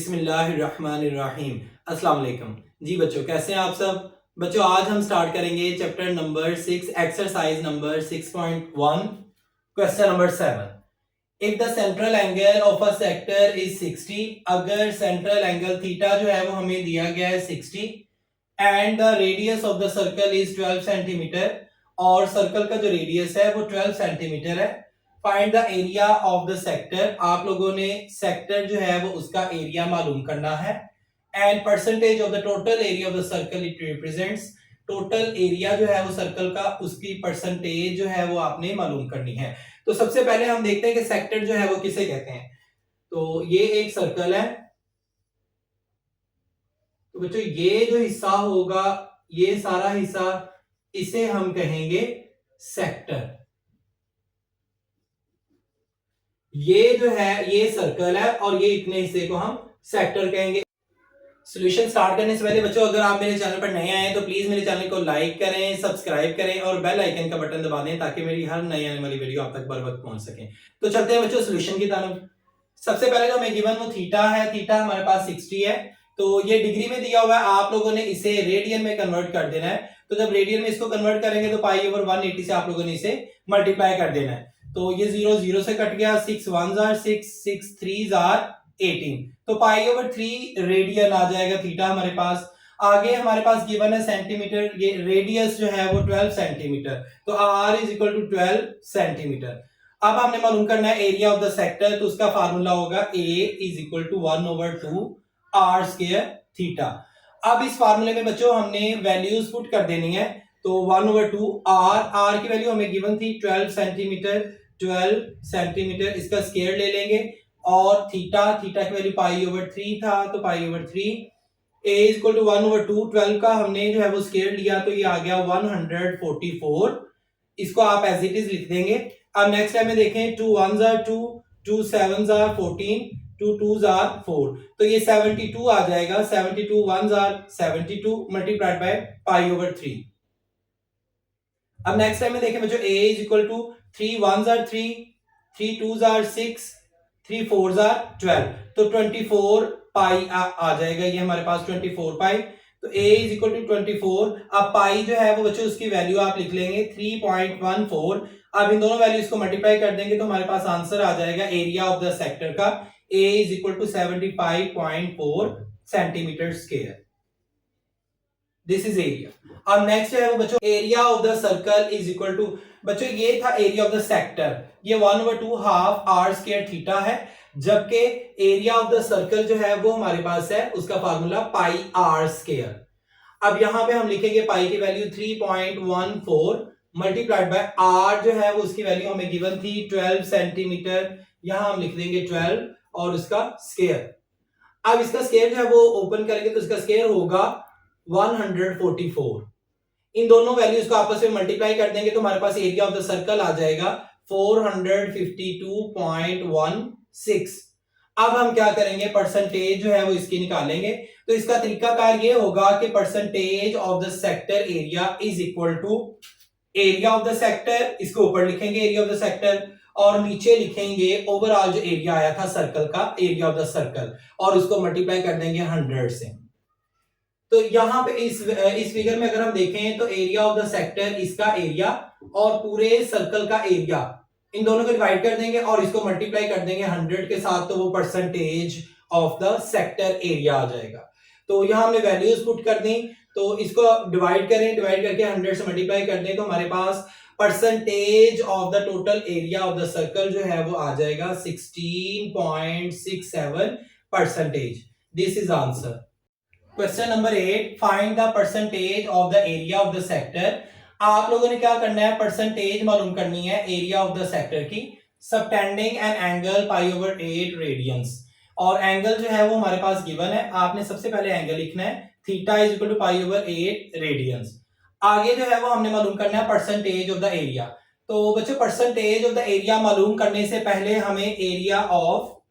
बिस्मिल्लाहिर्रहमानिर्रहीम। अस्सलाम वालेकुम। जी बच्चों, कैसे हैं आप सब? बच्चों, आज हम स्टार्ट करेंगे chapter number 6, exercise number 6.1, question number 7। If the central angle of a sector is 60, अगर सेंट्रल एंगल थीटा जो है वो हमें दिया गया है 60 and the radius of the circle is 12 centimetre, और सर्कल का जो रेडियस है वो 12 सेंटीमीटर है। Find the area of the sector, आप लोगों ने सेक्टर जो है वो उसका एरिया मालूम करना है। And percentage of the total area of the circle it represents, total area जो है वो सर्कल का उसकी परसेंटेज जो है वो आपने मालूम करनी है। तो सबसे पहले हम देखते हैं कि सेक्टर जो है वो किसे कहते हैं। तो ये एक सर्कल है, तो बच्चों ये जो हिस्सा होगा, ये सारा हिस्सा, इसे हम कहेंगे सेक्टर। ये जो है ये सर्कल है और ये इतने हिस्से को हम सेक्टर कहेंगे। सॉल्यूशन स्टार्ट करने से पहले बच्चों, अगर आप मेरे चैनल पर नए आए हैं तो प्लीज मेरे चैनल को लाइक करें, सब्सक्राइब करें और बेल आइकन का बटन दबा दें ताकि मेरी हर नई आने वाली वीडियो आप तक बर वक्त पहुंच सके। तो चलते हैं बच्चों सॉल्यूशन की तरफ। सबसे पहले जो हमें गिवन वो थीटा है, थीटा हमारे पास 60 है, तो ये डिग्री में दिया हुआ है, आप लोगों ने इसे रेडियन में कन्वर्ट कर देना है। तो जब रेडियन में इसको कन्वर्ट करेंगे तो पाई ओवर 180 से आप लोगों ने इसे मल्टीप्लाई कर देना है। तो ये 0 0 से कट गया, 6 1s are 6, 6 3s are 18, तो पाई ओवर 3 रेडियन आ जाएगा थीटा हमारे पास। आगे हमारे पास गिवन है सेंटीमीटर, ये रेडियस जो है वो 12 सेंटीमीटर, तो r is equal to 12 centimetre. अब हमने मालूम करना है एरिया ऑफ द सेक्टर, तो उसका फार्मूला होगा a is equal to 1/2 r square theta. अब इस फार्मूले में बच्चों हमने वैल्यूज पुट कर देनी है, तो 1/2 r की वैल्यू हमें गिवन थी 12 सेंटीमीटर, 12 सेंटीमीटर इसका स्क्वायर ले लेंगे, और थीटा की वैल्यू पाई ओवर 3 था, तो pi over 3 a is equal to 1/2, 12 का हमने जो है वो स्क्वायर लिया, तो ये आ गया 144। इसको आप एज इट इज लिख देंगे। अब नेक्स्ट टाइम में देखें, 2 1s are 2, 2 7s are 14, 2 2s are 4, तो ये 72 आ जाएगा। 72 1s are 72 multiplied by pi over 3। अब नेक्स्ट टाइम में देखें बच्चों, a is equal to 3 1s are 3, 3 2s are 6, 3 4s are 12, तो 24 पाई आ जाएगा ये हमारे पास 24 पाई। तो a इज इक्वल टू 24। अब पाई जो है वो बच्चों उसकी वैल्यू आप लिख लेंगे 3.14। अब इन दोनों वैल्यूज को मल्टीप्लाई कर देंगे तो हमारे पास आंसर आ जाएगा एरिया ऑफ द सेक्टर का, a is equal to 75.4 centimetre square. This is area. अब नेक्स्ट है वो बच्चों, area of the circle is equal to, बच्चों ये था एरिया ऑफ द सेक्टर, ये 1/2 हाफ r स्क्वायर थीटा है, जबकि एरिया ऑफ द सर्कल जो है वो हमारे पास है, उसका फार्मूला पाई r स्क्वायर। अब यहां पे हम लिखेंगे पाई की वैल्यू 3.14 मल्टीप्लाइड बाय r जो है वो उसकी वैल्यू हमें गिवन थी 12 सेंटीमीटर, यहां हम लिख देंगे 12 और उसका स्क्वायर। अब इसका स्क्वायर जो है वो ओपन करेंगे तो इसका स्क्वायर होगा 144। इन दोनों वैल्यूज को आपस में मल्टीप्लाई कर देंगे तो हमारे पास एरिया ऑफ द सर्कल आ जाएगा 452.16। अब हम क्या करेंगे, परसेंटेज जो है वो इसकी निकालेंगे। तो इसका तरीकाकार ये होगा कि percentage of the sector area is equal to area of the sector, इसको ऊपर लिखेंगे एरिया ऑफ द सेक्टर, और नीचे लिखेंगे ओवरऑल जो एरिया आया था सर्कल का, एरिया ऑफ द सर्कल, और उसको मल्टीप्लाई कर देंगे 100 से। तो यहां पे इस फिगर में अगर हम देखें तो एरिया ऑफ द सेक्टर, इसका एरिया और पूरे सर्कल का एरिया, इन दोनों को डिवाइड कर देंगे और इसको मल्टीप्लाई कर देंगे 100 के साथ, तो वो percentage of the sector area आ जाएगा। तो यहां हमने वैल्यूज पुट कर दी, तो इसको डिवाइड करें, डिवाइड करके 100 से मल्टीप्लाई कर दें तो हमारे पास percentage of the total area of the circle जो है वो आ जाएगा 16.67 percentage. This is answer. Question number 8, find the percentage of the area of the sector. आप लोगों ने क्या करना है, परसेंटेज मालूम करनी है एरिया ऑफ द सेक्टर की, subtending an angle pi over 8 radians, और एंगल जो है वो हमारे पास गिवन है। आपने सबसे पहले एंगल लिखना है, theta is equal to pi over 8 radians. आगे जो है वो हमने मालूम करना है परसेंटेज ऑफ द एरिया। तो बच्चों परसेंटेज ऑफ द एरिया मालूम करने से पहले हमें एरिया ऑफ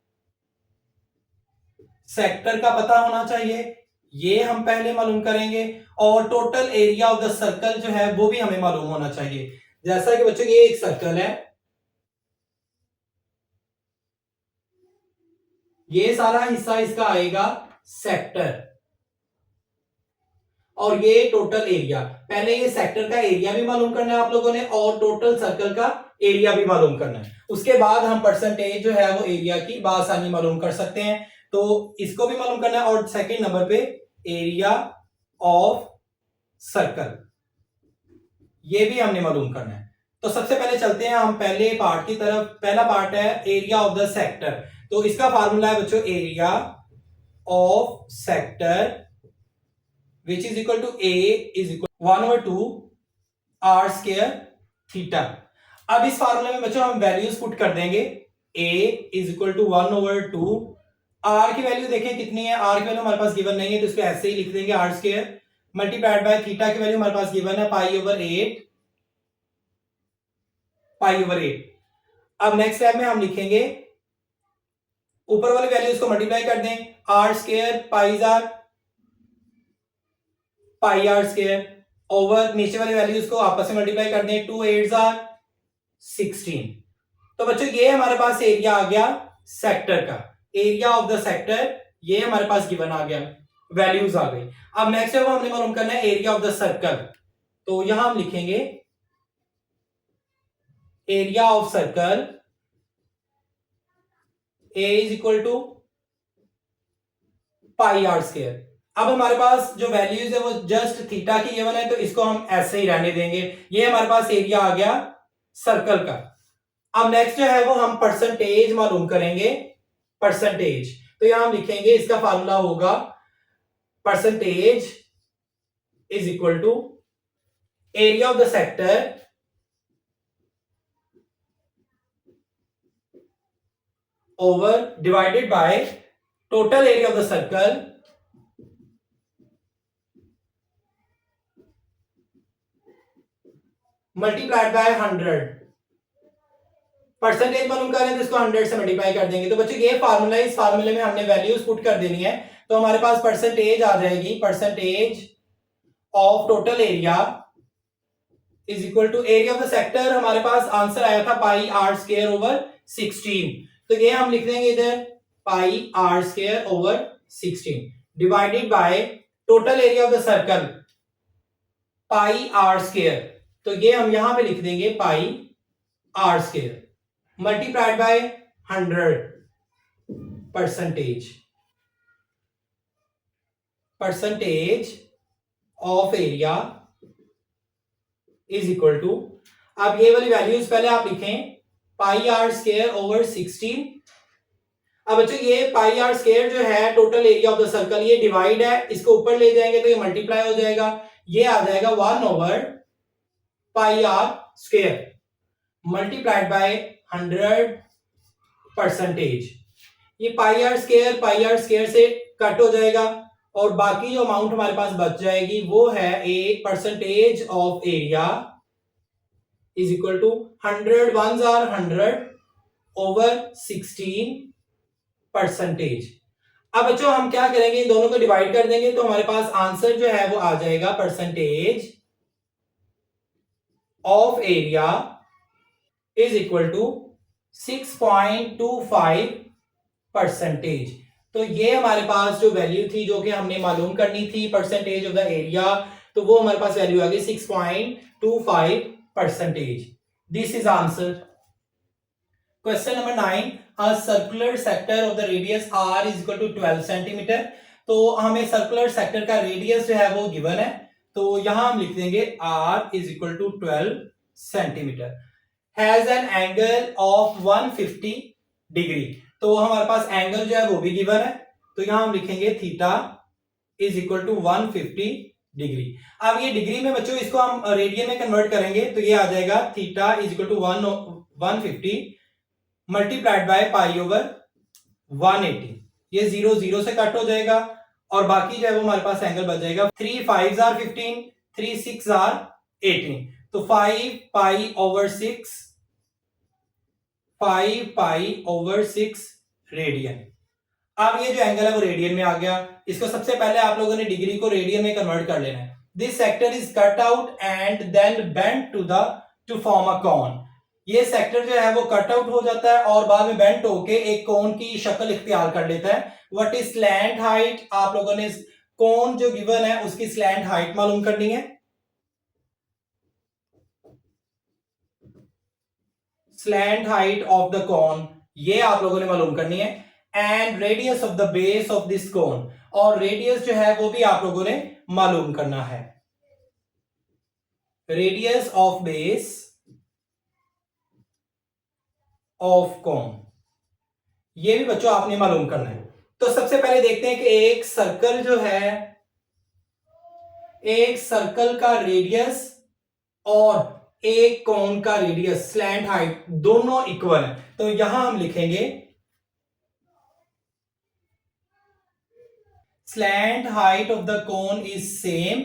सेक्टर का पता होना चाहिए, ये हम पहले मालूम करेंगे, और total area of the circle जो है वो भी हमें मालूम होना चाहिए। जैसा कि बच्चों ये एक सर्कल है, ये सारा हिस्सा इसका आएगा सेक्टर, और ये टोटल एरिया। पहले ये सेक्टर का एरिया भी मालूम करना है आप लोगों ने, और टोटल सर्कल का एरिया भी मालूम करना है। उसके बाद हम परसेंटेज जो है वो एरिया की बासानी मालूम कर सकते हैं। तो इसको भी मालूम करना है, और सेकंड नंबर पे एरिया ऑफ सर्कल, ये भी हमने मालूम करना है। तो सबसे पहले चलते हैं हम पहले पार्ट की तरफ। पहला पार्ट है एरिया ऑफ द सेक्टर। तो इसका फार्मूला है बच्चों area of sector which is equal to A is equal 1/2 R square theta. अब इस फार्मूले में बच्चों हम वैल्यूज पुट कर देंगे। a is equal to 1/2, R की वैल्यू देखें कितनी है, आर की वैल्यू हमारे पास गिवन नहीं है तो इसको ऐसे ही लिख देंगे R square, multiplied by theta की वैल्यू हमारे पास गिवन है पाई/8, पाई/8। अब नेक्स्ट स्टेप में हम लिखेंगे ऊपर वाली वैल्यूज को मल्टीप्लाई कर दें, R square pi are square over नीचे वाली वैल्यूज को आपस में मल्टीप्लाई कर दें, 2 8 16। तो बच्चों ये हमारे पास एरिया आ गया सेक्टर का, एरिया ऑफ द सेक्टर ये हमारे पास गिवन आ गया, वैल्यूज आ गई। अब नेक्स्ट है वो हमने मालूम करना है एरिया ऑफ द सर्कल। तो यहां हम लिखेंगे area of circle A is equal to pi are square. अब हमारे पास जो वैल्यूज है वो जस्ट थीटा की गिवन है तो इसको हम ऐसे ही रहने देंगे। ये हमारे पास एरिया आ गया सर्कल का। अब नेक्स्ट जो है वो हम परसेंटेज मालूम करेंगे, परसेंटेज। तो यहां हम लिखेंगे इसका फार्मूला होगा percentage is equal to area of the sector over divided by total area of the circle multiplied by 100। Percentage मालूम करें तो इसको 100 से मल्टीप्लाई कर देंगे। तो बच्चों ये फार्मूला है, इस फार्मूले में हमने वैल्यूज पुट कर देनी है। तो हमारे पास परसेंटेज आ जाएगी, percentage of total area is equal to area of the sector. हमारे पास आंसर आया था पाई आर स्क्वायर ओवर 16। तो ये हम लिख देंगे इधर pi are square over 16 divided by total area of the circle pi are square. तो ये हम यहां पे लिख देंगे pi are square multiplied by 100। Percentage of area is equal to, अब ये वाली वैल्यूज पहले आप लिखें पाई आर स्क्वायर ओवर 16। अब बच्चों ये पाई आर स्क्वायर जो है total area of the circle, ये डिवाइड है, इसको ऊपर ले जाएंगे तो ये मल्टीप्लाई हो जाएगा, ये आ जाएगा 1 over pi are square multiplied by 100 percentage. ये पाई आर स्क्वायर से कट हो जाएगा और बाकी जो अमाउंट हमारे पास बच जाएगी वो है A percentage of area is equal to 100 1s are 100 over 16 percentage. अब बच्चों हम क्या करेंगे, इन दोनों को डिवाइड कर देंगे तो हमारे पास आंसर जो है वो आ जाएगा percentage of area is equal to 6.25 percentage. तो ये हमारे पास जो वैल्यू थी जो कि हमने मालूम करनी थी परसेंटेज ऑफ द एरिया, तो वो हमारे पास वैल्यू आ गई 6.25 percentage. This is answer. Question number 9, a circular sector of the radius r is equal to 12 centimetre. तो हमें सर्कुलर सेक्टर का रेडियस जो है वो गिवन है, तो यहां हम लिख देंगे r is equal to 12 centimetre, has an angle of 150 degree. तो हमारे पास एंगल जो है वो भी गिवन है, तो यहां हम लिखेंगे theta is equal to 150 degree. अब ये डिग्री में बच्चों इसको हम रेडियन में कन्वर्ट करेंगे तो ये आ जाएगा theta is equal to 150 multiplied by pi over 180। ये 0 0 से कट हो जाएगा और बाकी जो है वो हमारे पास एंगल बच जाएगा 3 5s are 15, 3 6s are 18। तो 5 पाई ओवर 6 रेडियन। अब ये जो एंगल है वो रेडियन में आ गया। इसको सबसे पहले आप लोगों ने डिग्री को रेडियन में कन्वर्ट कर लेना है। This sector is cut out and then bent to form a cone. ये सेक्टर जो है वो कट आउट हो जाता है और बाद में बेंट होके एक कोन की शक्ल इख्तियार कर लेता है। What is slant height? आप लोगों ने कोन जो गिवन है उसकी स्लैंट हाइट मालूम करनी है। Slant height of the cone ये आप लोगों ने मालूम करनी है। And radius of the base of this cone, और रेडियस जो है वो भी आप लोगों ने मालूम करना है। Radius of base of cone ये भी बच्चों आपने मालूम करना है। तो सबसे पहले देखते हैं कि एक सर्कल जो है, एक सर्कल का रेडियस और एक कोन का रेडियस स्लैंट हाइट दोनों इक्वल है। तो यहां हम लिखेंगे slant height of the cone is same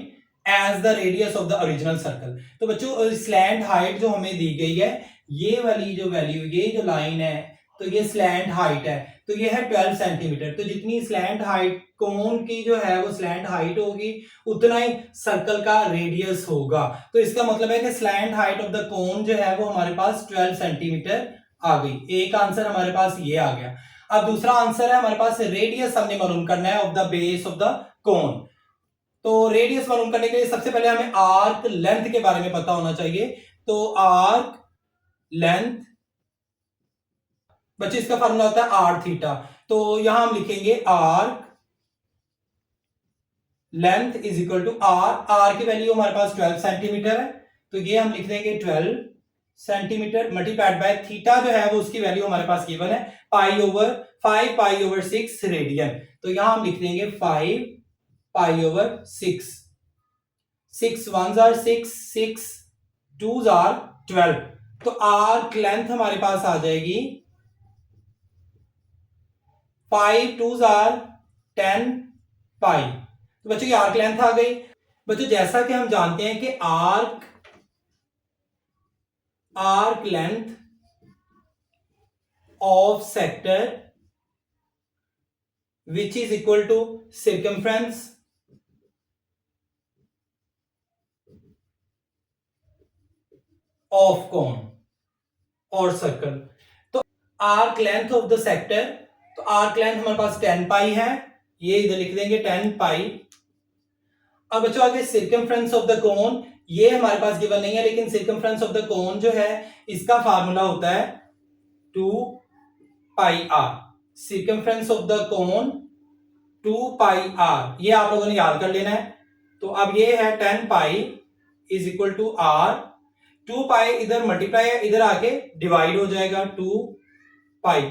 as the radius of the original circle. तो बच्चों स्लैंट हाइट जो हमें दी गई है, ये वाली जो वैल्यू, ये जो लाइन है, तो ये स्लैंट हाइट है, तो ये है 12 सेंटीमीटर। तो जितनी स्लैंट हाइट कोन की जो है वो स्लैंट हाइट होगी, उतना ही सर्कल का रेडियस होगा। तो इसका मतलब है कि स्लैंट हाइट ऑफ द कोन जो है वो हमारे पास 12 सेंटीमीटर आ गई। एक आंसर हमारे पास ये आ गया। अब दूसरा आंसर है हमारे पास रेडियस हमने मालूम करना है of the base of the cone. तो रेडियस मालूम करने के लिए सबसे पहले हमें आर्क लेंथ के बारे में पता होना चाहिए। तो आर्क लेंथ बच्चे इसका फार्मूला होता है आर थीटा। तो यहां हम लिखेंगे arc length is equal to R की वैल्यू हमारे पास 12 सेंटीमीटर है, तो ये हम लिख देंगे 12 सेंटीमीटर मल्टीप्लाइड बाय थीटा जो है वो उसकी वैल्यू हमारे पास गिवन है 5 पाई ओवर 6 रेडियन। तो यहां हम लिख देंगे 5 pi over 6, 6 1s are 6, 6 2s are 12। तो आर्क लेंथ हमारे पास आ जाएगी 5 2s are 10 पाई। तो बच्चों ये आर्क लेंथ आ गई। बच्चों जैसा कि हम जानते हैं कि arc length of sector which is equal to circumference of cone और सर्कल। तो arc length of the sector, तो आर्क लेंथ हमारे पास 10 पाई है, ये इधर लिख देंगे 10 पाई। अब बच्चों आगे सर्कमफ्रेंस ऑफ द कोन, ये हमारे पास गिवन नहीं है, लेकिन सर्कमफ्रेंस ऑफ द कोन जो है इसका फार्मूला होता है 2 pi r. Circumference of the cone 2 pi r, ये आप लोगों ने याद कर लेना है। तो अब ये है 10 pi is equal to R. 2 pi इधर मल्टीप्लाई है, इधर आके डिवाइड हो जाएगा 2 पाई,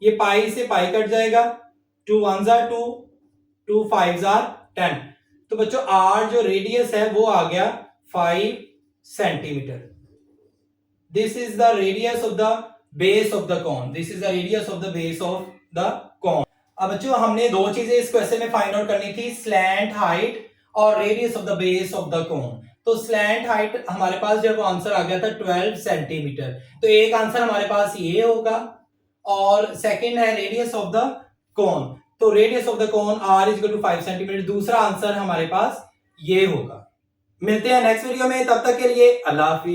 ये पाई से पाई कट जाएगा, 2 1s are 2, 2 5s are 10। तो बच्चों आर जो रेडियस है वो आ गया 5 centimetre. This is the radius of the base of the cone, this is the radius of the base of the कोन। अब बच्चों हमने दो चीजें इस क्वेश्चन में फाइंड आउट करनी थी, स्लैंट हाइट और radius of the base of the cone. तो स्लैंट हाइट हमारे पास जब आंसर आ गया था 12 सेंटीमीटर, तो एक आंसर हमारे पास ये होगा और सेकंड है रेडियस ऑफ द कोन। तो radius of the cone r is equal to 5 centimetre, दूसरा आंसर हमारे पास ये होगा। मिलते हैं नेक्स्ट वीडियो में, तब तक के लिए अल्लाह हाफिज।